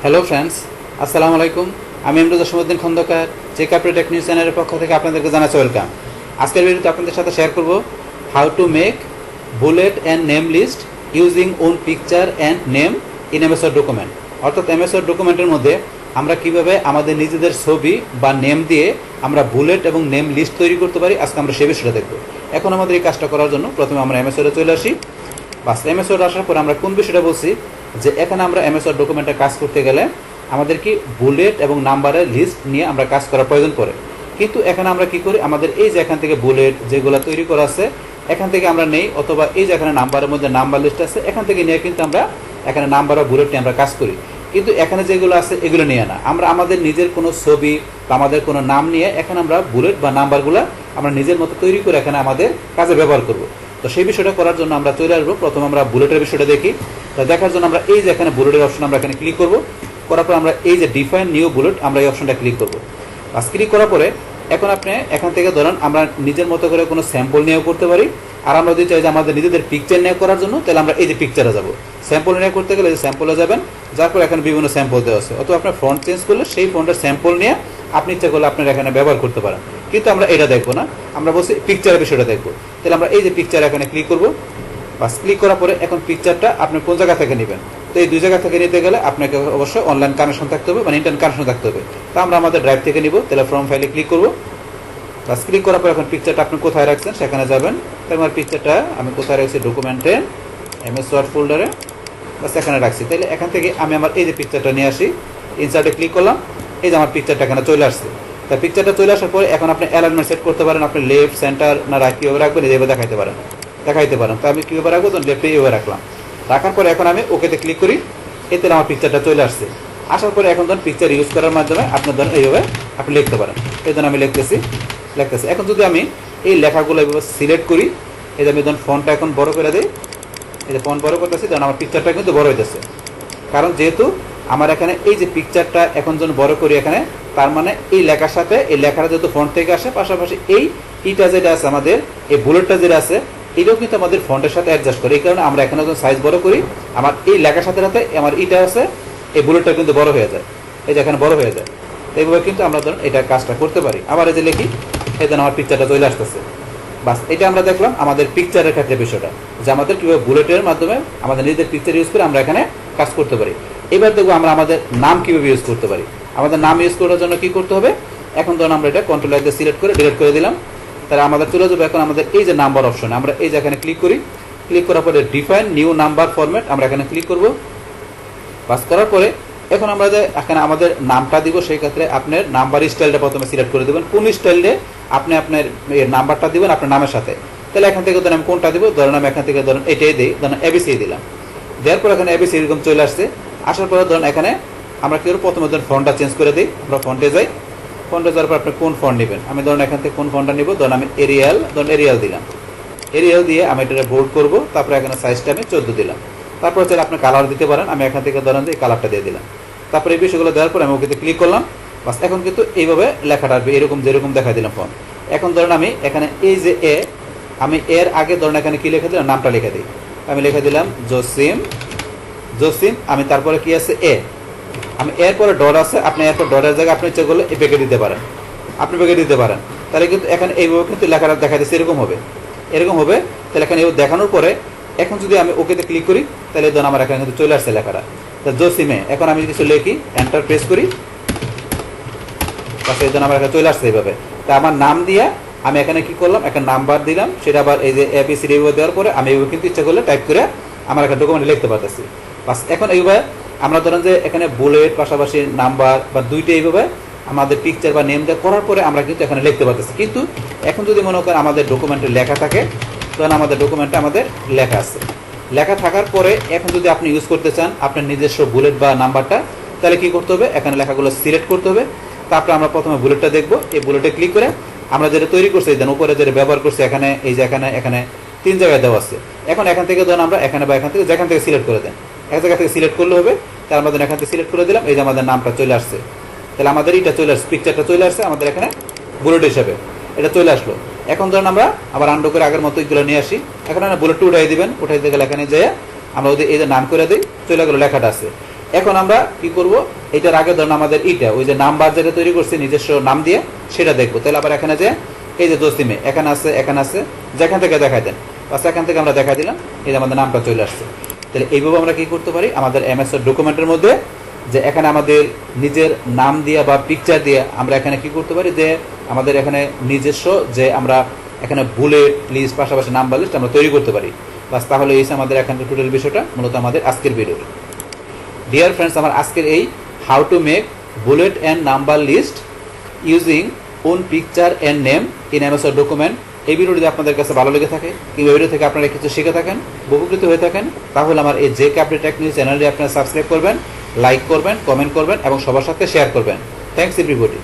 Hello friends, আসসালামু আলাইকুম। আমি ইমরুজা সমুদ্দিন খন্দকার, চেকআপ টেক নিউজ চ্যানেলের পক্ষ থেকে আপনাদেরকে জানাচ্ছি ওয়েলকাম। আজকের ভিডিওতে আপনাদের সাথে শেয়ার করব how to make bullet and name list using own picture and name in MS word document. অর্থাৎ এমএস ওয়ার্ড ডকুমেন্টের মধ্যে আমরা কিভাবে আমাদের নিজেদের ছবি বা নেম দিয়ে আমরা বুলেট এবং নেম লিস্ট তৈরি করতে পারি, আজকে আমরা সে বিষয়টা দেখব। এখন আমাদের এই কাজটা করার জন্য প্রথমে আমরা এমএস ওয়ার্ডে চলে আসি। বাস এমএস ওয়ার্ড আসার পর আমরা কোন বিষয়টা বলছি যে এখানে আমরা এমএস ওয়ার্ড ডকুমেন্টে কাজ করতে গেলে আমাদের কি বুলেট এবং নাম্বারের লিস্ট নিয়ে আমরা কাজ করার প্রয়োজন পড়ে। কিন্তু এখানে আমরা কি করি, আমাদের এই যে এখান থেকে বুলেট যেগুলো তৈরি করা আছে এখান থেকে আমরা নেই, অথবা এই যে এখানে নাম্বারের মধ্যে নাম্বার লিস্ট আছে এখান থেকে নিয়ে কিন্তু আমরা এখানে নাম্বার বা বুলেট নিয়ে আমরা কাজ করি। কিন্তু এখানে যেগুলো আছে এগুলো নিয়ে না, আমরা আমাদের নিজের কোনো ছবি বা আমাদের কোনো নাম নিয়ে এখানে আমরা বুলেট বা নাম্বারগুলো আমরা নিজের মতো তৈরি করে এখানে আমাদের কাজে ব্যবহার করব। তো সেই বিষয়টা করার জন্য আমরা চলে আসবো। প্রথমে আমরা বুলেটের বিষয়টা দেখি। তো দেখার জন্য আমরা এই যে এখানে বুলেটের অপশন আমরা এখানে ক্লিক করব। করার পর আমরা এই যে ডিফাইন নিউ বুলেট আমরা এই অপশনটা ক্লিক করব। বাস ক্লিক করার পরে এখন আপনি এখান থেকে ধরেন আমরা নিজের মতো করে কোনো স্যাম্পল নিয়েও করতে পারি। আর আমরা যদি চাই যে আমাদের নিজেদের পিকচার নিয়ে করার জন্য, তাহলে আমরা এই যে পিকচারে যাব। স্যাম্পল নিয়ে করতে গেলে যে স্যাম্পলে যাবেন, যার পর এখানে বিভিন্ন স্যাম্পল দেওয়া আছে, অথবা আপনার ফন্ট চেঞ্জ করলে সেই ফন্টের স্যাম্পল নিয়ে আপনি ইচ্ছা করলে আপনার এখানে ব্যবহার করতে পারেন। কিন্তু আমরা এটা দেখবো না, আমরা বলছি পিকচারের বিষয়টা দেখবো। তাহলে আমরা এই যে পিকচার এখানে ক্লিক করব। বাস ক্লিক করার পরে এখন পিকচারটা আপনি কোন জায়গা থেকে নেবেন। তো এই দুই জায়গা থেকে নিতে গেলে আপনাকে অবশ্যই অনলাইন কানেকশন থাকতে হবে, মানে ইন্টারনেট কানেকশন থাকতে হবে। তা আমরা আমাদের ড্রাইভ থেকে নিব। তাহলে ফ্রম ফাইলে ক্লিক করব। বাস ক্লিক করার পর এখন পিকচারটা আপনি কোথায় রাখছেন সেখানে যাবেন। তাই আমার পিকচারটা আমি কোথায় রাখছি, ডকুমেন্টে এমএস ওয়ার্ড ফোল্ডারে, বাস এখানে রাখছি। তাহলে এখান থেকে আমি আমার এই যে পিকচারটা নিয়ে আসি, ইনসার্টে ক্লিক করলাম, এই যে আমার পিকচারটা এখানে চলে আসছে। তা পিকচারটা চলে আসার পরে এখন আপনি অ্যালাইনমেন্ট সেট করতে পারেন, আপনি লেফট সেন্টার না রাইট কীভাবে রাখবেন এইভাবে দেখাইতে পারেন। তো আমি কীভাবে রাখবো, তখন লেফটে এইভাবে রাখলাম। রাখার পরে এখন আমি ওকেতে ক্লিক করি। এতে আমার পিকচারটা চলে আসছে। আসার পরে এখন ধরুন পিকচার ইউজ করার মাধ্যমে আপনার ধরুন এইভাবে আপনি লিখতে পারেন। এই ধরুন আমি লিখতেছি। এখন যদি আমি এই লেখাগুলো এইভাবে সিলেক্ট করি, এই যে আমি ধরুন ফন্টটা এখন বড় করে দিই, এই যে ফন্ট বড় করতেছি, তখন আমার পিকচারটা কিন্তু বড় হইতেছে। কারণ যেহেতু আমার এখানে এই যে পিকচারটা এখন যখন বড় করি এখানে, তার মানে এই লেখার সাথে এই লেখাটা যেহেতু ফন্ট থেকে আসে, পাশাপাশি এই ইটা যেটা আছে আমাদের, এই বুলেটটা যেটা আছে এটাও কিন্তু আমাদের ফন্টের সাথে অ্যাডজাস্ট করে। এই কারণে আমরা এখানে যখন সাইজ বড় করি, আমার এই লেখার সাথে সাথে আমার ইটা আছে, এই বুলেটটা কিন্তু বড় হয়ে যায়, এই যে এখানে বড় হয়ে যায়। এইভাবে কিন্তু আমরা ধরুন এটা কাজটা করতে পারি। আবার এই যে লিখি, এই জন্য আমার পিকচারটা চলে আসতেছে। বাস এটা আমরা দেখলাম আমাদের পিকচারের ক্ষেত্রে বিষয়টা, যে আমাদের কীভাবে বুলেটের মাধ্যমে আমাদের নিজেদের পিকচার ইউজ করে আমরা এখানে কাজ করতে পারি। এবার দেখবো আমরা আমাদের নাম কীভাবে ইউজ করতে পারি। আমাদের নাম ইউজ করার জন্য কী করতে হবে, এখন ধরুন আমরা এটা কন্ট্রোল দিয়ে সিলেক্ট করে ডিলিট করে দিলাম। তাহলে আমাদের চলে যাবে এখন আমাদের এই যে নাম্বার অপশন, আমরা এই যে এখানে ক্লিক করি। ক্লিক করার পরে ডিফাইন নিউ নাম্বার ফরম্যাট আমরা এখানে ক্লিক করব। বাস করার পরে এখন আমরা যে এখানে আমাদের নামটা দিব, সেই ক্ষেত্রে আপনার নাম্বার স্টাইলটা প্রথমে সিলেক্ট করে দেবেন, কোন স্টাইলে আপনি আপনার নাম্বারটা দিবেন আপনার নামের সাথে। তাহলে এখান থেকে ধরেন আমি কোনটা দিব, ধরেন আমি এখান থেকে ধরেন এটাই দিই, ধরেন এবিসি দিলাম। দেওয়ার পর এখানে এবিসি এরকম চলে আসছে। আসার পরে ধরেন এখানে আমরা কী করব, প্রথমে ধরেন ফন্টটা চেঞ্জ করে দিই। আমরা ফন্টে যাই। ফন্টে যাওয়ার পর আপনি কোন ফন্ট নেবেন, আমি ধরেন এখান থেকে কোন ফন্টটা নিব, ধরেন আমি এরিয়াল দিলাম। এরিয়াল দিয়ে আমি এটা বোল্ড করবো। তারপরে এখানে সাইজটা আমি 14 দিলাম। তারপরে চাইলে আপনি কালার দিতে পারেন, আমি এখান থেকে ধরেন এই কালারটা দিয়ে দিলাম। তারপরে এই বিষয়গুলো দেওয়ার পর আমি ওকে ক্লিক করলাম। বাস এখন কিন্তু এইভাবে লেখাটা আসবে, এরকম যেরকম দেখাই দিলাম ফন্ট। এখন ধরেন আমি এখানে এই যে আমি এর আগে ধরেন এখানে কি লিখে দিলাম, নামটা লিখে দিই। আমি লিখে দিলাম জসিম। আমি তারপরে কি আছে আমি এরপরে ডট আছে, আপনি এরপর ডটের জায়গায় আপনি ইচ্ছা করলে এই পেকে দিতে পারেন, তাহলে কিন্তু এখানে এইভাবে কিন্তু লেখাটা দেখা দিচ্ছে, এরকম হবে। তাহলে এখানে এইভাবে দেখানোর পরে এখন যদি আমি ওকেতে ক্লিক করি, তাহলে ধরুন আমার এখানে কিন্তু চলে আসছে লেখাটা জসিমে। এখন আমি কিছু লিখি, এন্টার প্রেস করি, এই জন্য আমার এখানে চলে আসছে এইভাবে। তা আমার নাম দিয়ে আমি এখানে কি করলাম, একটা নাম্বার দিলাম, সেটা আবার এই যে এবিসি দেওয়ার পরে আমি এইভাবে কিন্তু ইচ্ছা করলে টাইপ করে আমার একটা ডকুমেন্টে লিখতে পারতেছি। বাস এখন এইভাবে আমরা ধরেন যে এখানে বুলেট পাশাপাশি নাম্বার বা দুইটা এইভাবে আমাদের পিকচার বা নেম দিয়ে করার পরে আমরা কিন্তু এখানে লিখতে পারতেছি। কিন্তু এখন যদি মনে করেন আমাদের ডকুমেন্টে লেখা থাকে, তখন আমাদের ডকুমেন্টে আমাদের লেখা আছে। লেখা থাকার পরে এখন যদি আপনি ইউজ করতে চান আপনার নিজস্ব বুলেট বা নাম্বারটা, তাহলে কি করতে হবে, এখানে লেখাগুলো সিলেক্ট করতে হবে। তারপরে আমরা প্রথমে বুলেটটা দেখবো। এই বুলেটে ক্লিক করে আমরা যেটা তৈরি করছি, দেন উপরে যেটা ব্যবহার করছি এখানে, এই যে এখানে 3 জায়গায় দেওয়া আছে। এখন এখান থেকে ধরুন আমরা এখানে বা যেখান থেকে সিলেক্ট করে দেন, এক জায়গা থেকে সিলেক্ট করলে হবে। তাহলে আমাদের এখান থেকে সিলেক্ট করে দিলাম, এই যে আমাদের নামটা চলে আসছে। তাহলে আমাদের এটা চলে আসছে, পিকচারটা চলে আসছে আমাদের এখানে বুলেট হিসাবে, এটা চলে আসলো। এখন ধরুন আমরা আবার আন্ডু করে আগের মতো এগুলো নিয়ে আসি। এখন আমরা বুলেটটা উঠাই দিবেন, উঠাই দিয়ে গেলে এখানে যেয়ে আমরা ওদের এই যে নাম করে দিই, চলে গেলো লেখাটা আছে। এখন আমরা কি করব, এটার আগে ধরুন আমাদের এটা ওই যে নাম্বার যেটা তৈরি করছি নিজস্ব নাম দিয়ে সেটা দেখবো। তাহলে আবার এখানে যে এই যে দোস্তিমে এখানে আছে যেখান থেকে দেখাই দেন, বাস এখান থেকে আমরা দেখা দিলাম, এই যে আমাদের নামটা চলে আসছে। তাহলে এইভাবে আমরা কি করতে পারি, আমাদের এমএস ডকুমেন্টের মধ্যে যে এখানে আমাদের নিজের নাম দিয়ে বা পিকচার দিয়ে আমরা এখানে কি করতে পারি, যে আমাদের এখানে নিজস্ব যে আমরা এখানে বুলেট লিস্ট পাশাপাশি নাম্বার লিস্ট আমরা তৈরি করতে পারি। বাস তাহলে এই আমাদের এখানকার টোটাল বিষয়টা মূলত আমাদের আজকের ভিডিও। ডিয়ার ফ্রেন্ডস, আমার আজকের এই how to make bullet and number list using own picture and name in MS document, এই ভিডিওটি যদি আপনাদের কাছে ভালো লেগে থাকে কিংবা ভিডিও থেকে আপনারা কিছু শিখে থাকেন, উপকৃত হয়ে থাকেন, তাহলে আমার এই যে ক্যাপ্রি টেক নিউজ চ্যানেলটি আপনারা সাবস্ক্রাইব করবেন, লাইক করবেন, কমেন্ট করবেন এবং সবার সাথে শেয়ার করবেন। Thanks everybody.